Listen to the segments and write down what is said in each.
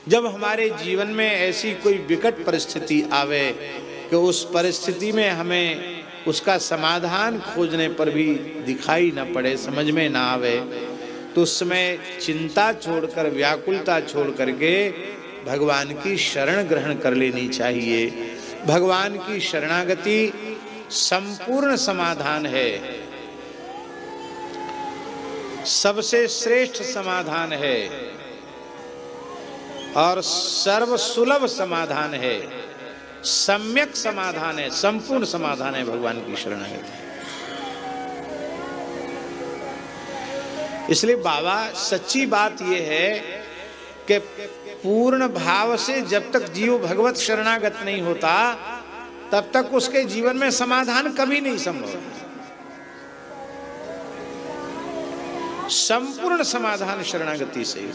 जब हमारे जीवन में ऐसी कोई विकट परिस्थिति आवे कि उस परिस्थिति में हमें उसका समाधान खोजने पर भी दिखाई न पड़े, समझ में ना आवे, तो उस समय चिंता छोड़कर, व्याकुलता छोड़ करके भगवान की शरण ग्रहण कर लेनी चाहिए। भगवान की शरणागति संपूर्ण समाधान है, सबसे श्रेष्ठ समाधान है और सर्वसुलभ समाधान है, सम्यक समाधान है, संपूर्ण समाधान है भगवान की शरणागति। इसलिए बाबा, सच्ची बात यह है कि पूर्ण भाव से जब तक जीव भगवत शरणागत नहीं होता तब तक उसके जीवन में समाधान कभी नहीं संभव है। संपूर्ण समाधान शरणागति से ही।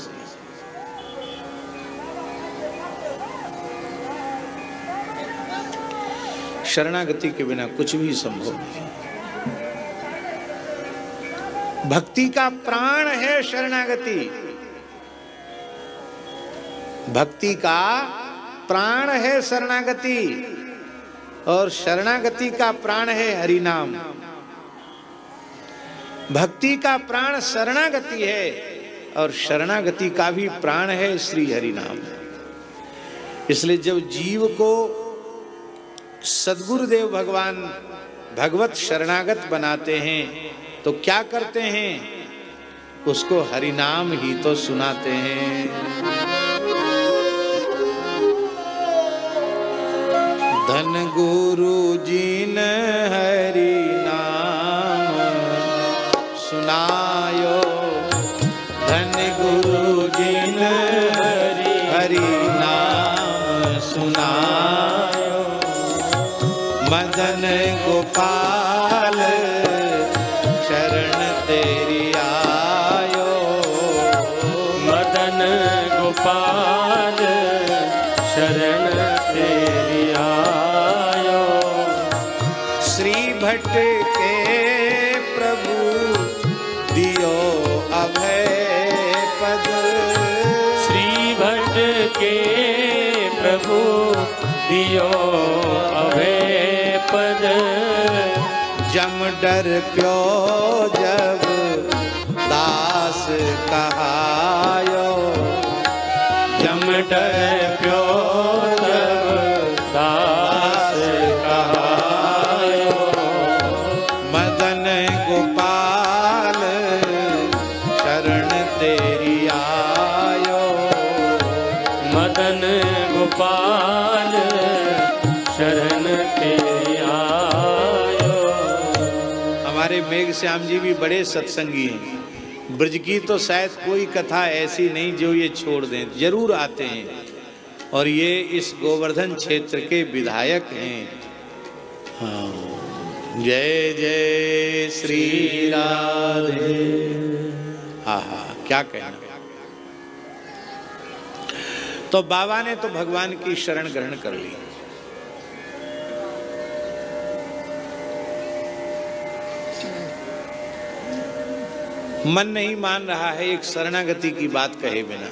शरणागति के बिना कुछ भी संभव नहीं। भक्ति का प्राण है शरणागति, भक्ति का प्राण है शरणागति, और शरणागति का प्राण है हरि नाम। भक्ति का प्राण शरणागति है और शरणागति का भी प्राण है श्री हरि नाम। इसलिए जब जीव को सद्गुरुदेव भगवान भगवत शरणागत बनाते हैं तो क्या करते हैं? उसको हरि नाम ही तो सुनाते हैं। धन गुरु जी ने हरि नाम सुनायो, धन गुरु जी ने हरि नाम सुनायो, मदन गोपाल शरण तेरी आयो, मदन गोपाल शरण तेरी आयो। श्री भट्ट के प्रभु दियो अभय पद, श्री भट्ट के प्रभु दियो अभय पद। जम डर प्यो जब दास कहायो, जम डर प्यो जब दास कहायो, मदन गोपाल शरण तेरी आयो, मदन गोपाल शरण तेरी आयो। हमारे मेघ श्याम जी भी बड़े सत्संगी हैं। ब्रज की तो शायद कोई कथा ऐसी नहीं जो ये छोड़ दें, जरूर आते हैं। और ये इस गोवर्धन क्षेत्र के विधायक हैं। हाँ, जय जय श्री राधे। आहा, क्या कहना। तो बाबा ने तो भगवान की शरण ग्रहण कर ली। मन नहीं मान रहा है एक शरणागति की बात कहे बिना।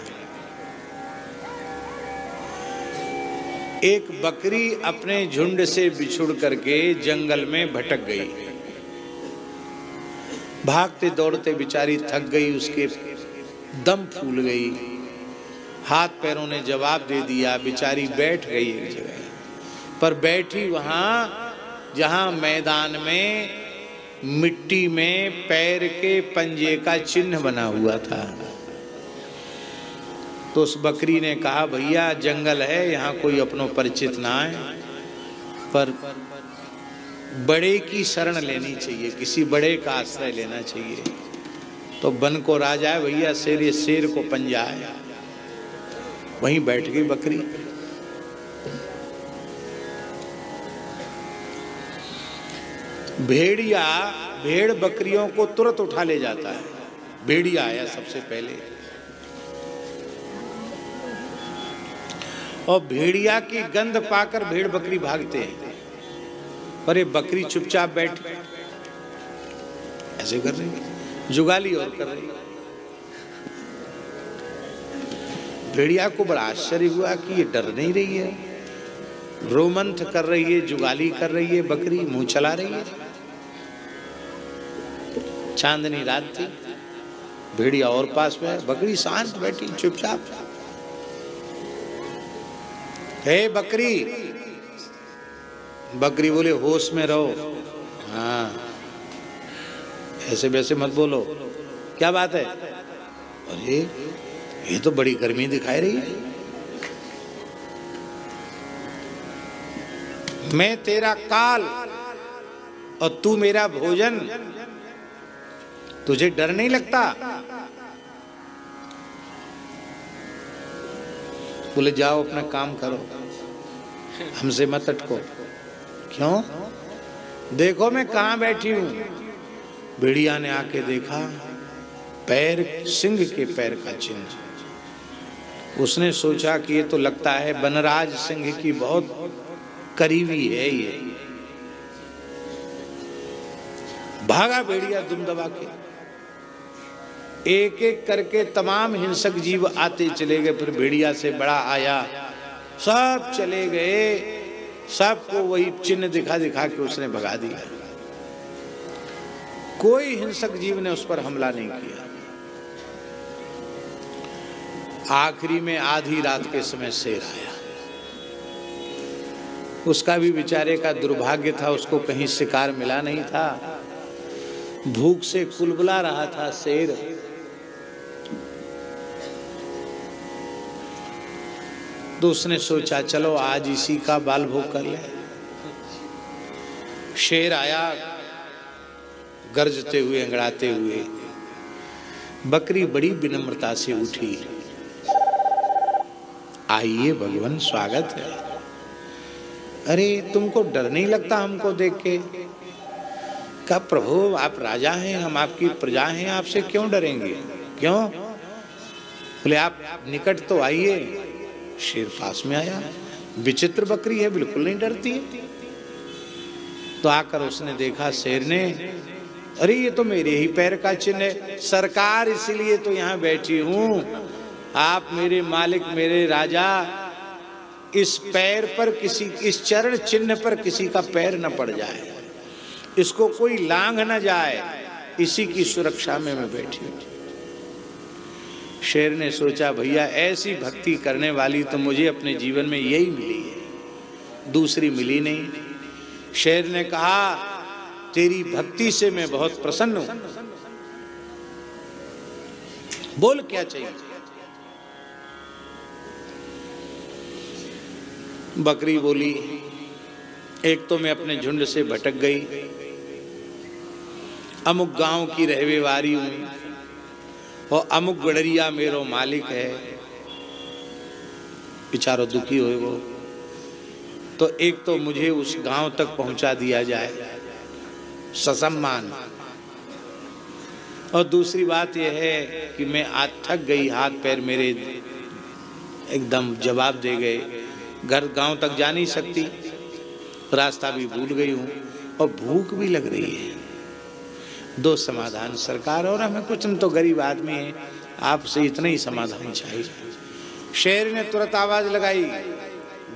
एक बकरी अपने झुंड से बिछुड़ करके जंगल में भटक गई। भागते दौड़ते बेचारी थक गई, उसके दम फूल गई, हाथ पैरों ने जवाब दे दिया। बेचारी बैठ गई एक जगह पर, बैठी वहां जहां मैदान में मिट्टी में पैर के पंजे का चिन्ह बना हुआ था। तो उस बकरी ने कहा, भैया जंगल है, यहाँ कोई अपनो परिचित ना है, पर बड़े की शरण लेनी चाहिए, किसी बड़े का आश्रय लेना चाहिए। तो बन को राजा है भैया, शेर को पंजा है। वहीं बैठ गई बकरी। भेड़िया भेड़ बकरियों को तुरंत उठा ले जाता है। भेड़िया आया सबसे पहले और भेड़िया की गंध पाकर भेड़ बकरी भागते हैं, पर ये बकरी चुपचाप बैठ ऐसे कर रही, जुगाली और कर रही। भेड़िया को बड़ा आश्चर्य हुआ कि ये डर नहीं रही है, रोमंथ कर रही है, जुगाली कर रही है, बकरी मुंह चला रही है। चांदनी रात थी, भेड़िया और पास में है, बकरी शांत बैठी चुपचाप। हे बकरी, बकरी बोले होश में रहो। हाँ, ऐसे वैसे मत बोलो, क्या बात है? अरे ये तो बड़ी गर्मी दिखाई रही है। मैं तेरा काल और तू मेरा भोजन, तुझे डर नहीं लगता? बोले जाओ अपना काम करो, हमसे मत अटको। क्यों? देखो मैं कहाँ बैठी हूं। भेड़िया ने आके देखा, पैर सिंह के पैर का चिन्ह। उसने सोचा कि ये तो लगता है बनराज सिंह की बहुत करीबी है ये। भागा भेड़िया दुम दबा के। एक एक करके तमाम हिंसक जीव आते चले गए, फिर भेड़िया से बड़ा आया, सब चले गए। सबको वही चिन्ह दिखा दिखा के उसने भगा दिया। कोई हिंसक जीव ने उस पर हमला नहीं किया। आखिरी में आधी रात के समय शेर आया। उसका भी बेचारे का दुर्भाग्य था, उसको कहीं शिकार मिला नहीं था, भूख से कुलबुला रहा था शेर। तो उसने सोचा चलो आज इसी का बाल भोग कर ले। शेर आया गरजते हुए, अंगड़ाते हुए। बकरी बड़ी विनम्रता से उठी, आइए भगवान, स्वागत है। अरे तुमको डर नहीं लगता हमको देख के? कहा प्रभु आप राजा हैं, हम आपकी प्रजा हैं, आपसे क्यों डरेंगे? क्यों? बोले आप निकट तो आइए। शेर पास में आया। विचित्र बकरी है, बिल्कुल नहीं डरती है। तो आकर उसने देखा, शेर ने, अरे ये तो मेरे ही पैर का चिन्ह है सरकार, इसीलिए तो यहाँ बैठी हूं। आप मेरे मालिक, मेरे राजा, इस पैर पर किसी, इस चरण चिन्ह पर किसी का पैर न पड़ जाए, इसको कोई लांघ न जाए, इसी की सुरक्षा में मैं बैठी हूं। शेर ने सोचा भैया ऐसी भक्ति करने वाली तो मुझे अपने जीवन में यही मिली है, दूसरी मिली नहीं। शेर ने कहा तेरी भक्ति से मैं बहुत प्रसन्न हूं, बोल क्या चाहिए? बकरी बोली एक तो मैं अपने झुंड से भटक गई, अमुक गांव की रहने वाली हूं और अमुक गड़रिया मेरो मालिक है। बेचारो दुखी हुए वो। तो एक तो मुझे उस गांव तक पहुंचा दिया जाए ससम्मान, और दूसरी बात यह है कि मैं आज थक गई, हाथ पैर मेरे एकदम जवाब दे गए, घर गांव तक जा नहीं सकती, रास्ता भी भूल गई हूं और भूख भी लग रही है। दो समाधान सरकार, और हमें कुछ, हम तो गरीब आदमी हैं, आपसे इतना ही समाधान चाहिए। शेर ने तुरंत आवाज लगाई,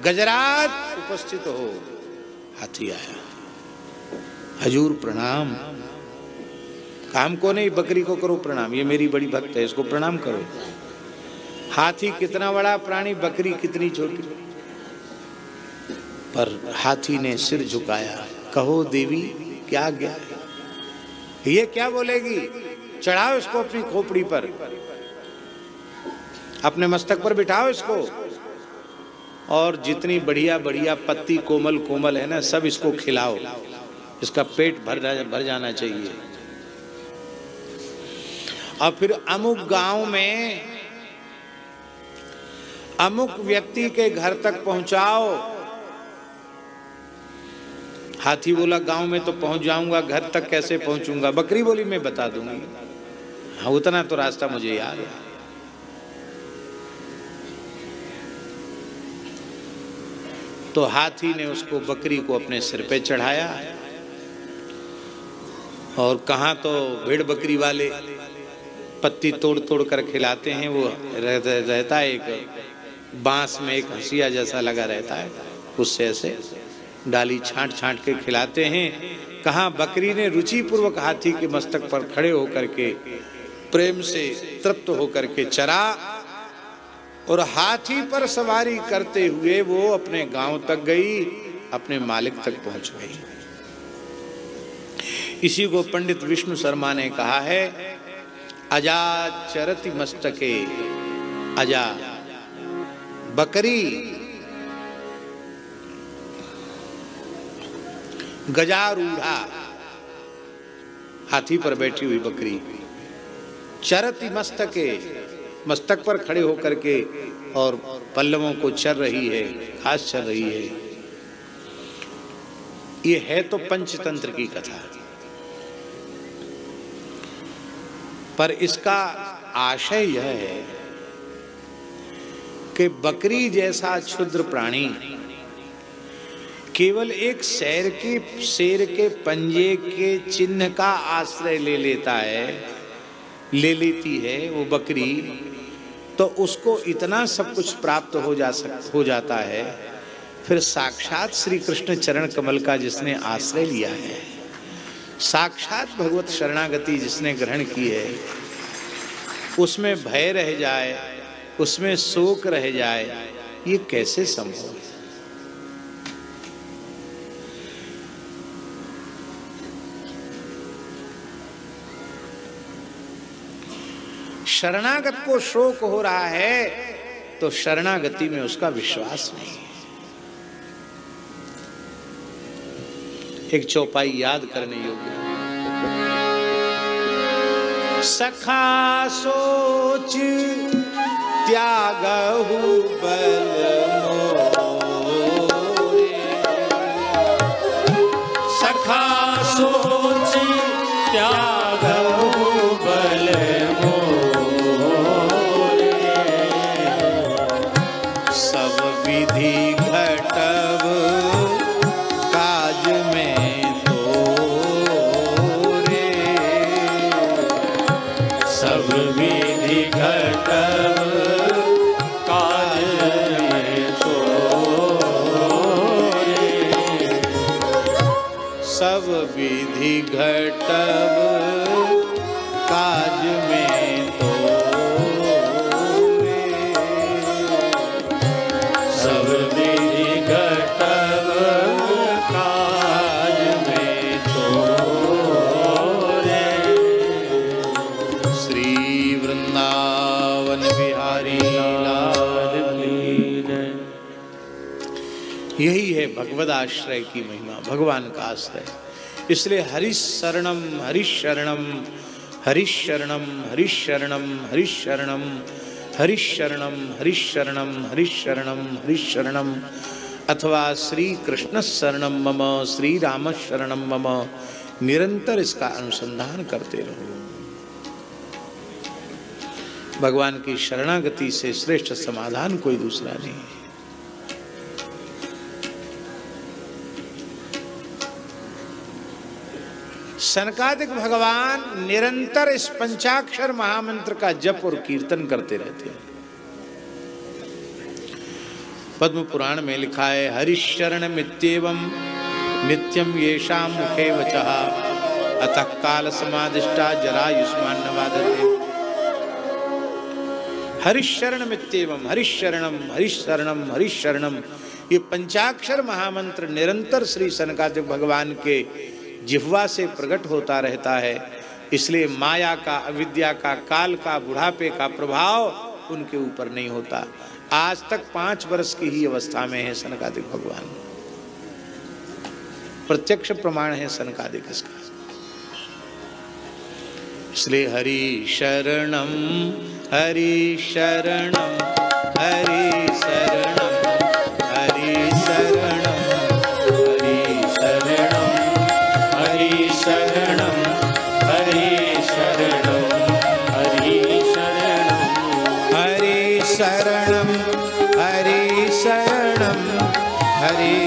गजराज उपस्थित हो। हाथी आया, हजूर प्रणाम। काम को नहीं, बकरी को करो प्रणाम, ये मेरी बड़ी भक्त है, इसको प्रणाम करो। हाथी कितना बड़ा प्राणी, बकरी कितनी छोटी, पर हाथी ने सिर झुकाया। कहो देवी क्या आज्ञा है? ये क्या बोलेगी? चढ़ाओ इसको अपनी खोपड़ी पर, अपने मस्तक पर बिठाओ इसको, और जितनी बढ़िया बढ़िया पत्ती कोमल कोमल है ना, सब इसको खिलाओ, इसका पेट भर जाना चाहिए। और फिर अमुक गांव में अमुक व्यक्ति के घर तक पहुंचाओ। हाथी बोला गांव में तो पहुंच जाऊंगा, घर तक कैसे पहुंचूंगा? बकरी बोली मैं बता दूंगी, हाँ उतना तो रास्ता मुझे याद है। तो हाथी ने उसको, बकरी को अपने सिर पे चढ़ाया, और कहाँ तो भेड़ बकरी वाले पत्ती तोड़ तोड़ कर खिलाते हैं। वो रहता है एक बांस में एक हंसिया जैसा लगा रहता है, उससे ऐसे डाली छांट छांट के खिलाते हैं। कहाँ बकरी ने रुचि पूर्वक हाथी के मस्तक पर खड़े होकर के प्रेम से तृप्त होकर के चरा, और हाथी पर सवारी करते हुए वो अपने गांव तक गई, अपने मालिक तक पहुंच गई। इसी को पंडित विष्णु शर्मा ने कहा है, अजा चरति मस्तके, अजा बकरी गजारूढ़ा, हाथी पर बैठी हुई बकरी, चरति मस्तके, मस्तक पर खड़े होकर के और पल्लवों को चर रही है, घास चर रही है। ये है तो पंचतंत्र की कथा, पर इसका आशय यह है कि बकरी जैसा क्षुद्र प्राणी केवल एक शेर के पंजे के चिन्ह का आश्रय ले लेती है वो बकरी, तो उसको इतना सब कुछ प्राप्त हो जाता है। फिर साक्षात श्री कृष्ण चरण कमल का जिसने आश्रय लिया है, साक्षात भगवत शरणागति जिसने ग्रहण की है, उसमें भय रह जाए, उसमें शोक रह जाए, ये कैसे संभव है? शरणागत को शोक हो रहा है तो शरणागति में उसका विश्वास नहीं है। एक चौपाई याद करने योग्य है। सखा सोच त्यागहु बल मोरे, सखा सोच त्यागहु बल मोरे, सब विधि घटव काज में तोरे, सब विधि घटव काज में तोरे, सब विधि घटव काज में तोरे, सब विधि घटव काज में तोरे। श्री वृंदावन बिहारी लाल की जय। यही है भगवद आश्रय की महिमा, भगवान का आश्रय। इसलिए हरिशरणम हरिशरणम हरिशरणम हरिशरणम हरिशरणम हरिशरणम हरिशरणम हरिशरणम हरिशरणम, अथवा श्री कृष्ण शरणम मम, श्री राम शरणम मम, निरंतर इसका अनुसंधान करते रहो। भगवान की शरणागति से श्रेष्ठ समाधान कोई दूसरा नहीं है। सनकादिक भगवान निरंतर इस पंचाक्षर महामंत्र का जप और कीर्तन करते रहते हैं। पद्म पुराण में लिखा है, हरिशरण मित्येवं नित्यम येषां मुखे वचः, अतः काल समादिष्टा जरायुष्मान न बाधते। हरिशरण मित्येवं, हरिशरणम हरिशरणम हरिशरणम, ये पंचाक्षर महामंत्र निरंतर श्री सनकादिक भगवान के जिह्वा से प्रकट होता रहता है। इसलिए माया का, अविद्या का, काल का, बुढ़ापे का प्रभाव उनके ऊपर नहीं होता। आज तक 5 वर्ष की ही अवस्था में है सनकादिक भगवान, प्रत्यक्ष प्रमाण है सनकादिक इसका। इसलिए हरि शरणम हरि शरणम हरि शरणम हरि शरणम हरि शरणम हरि शरणम हरि शरणम हरि शरणम हरि शरणम हरि शरणम हरि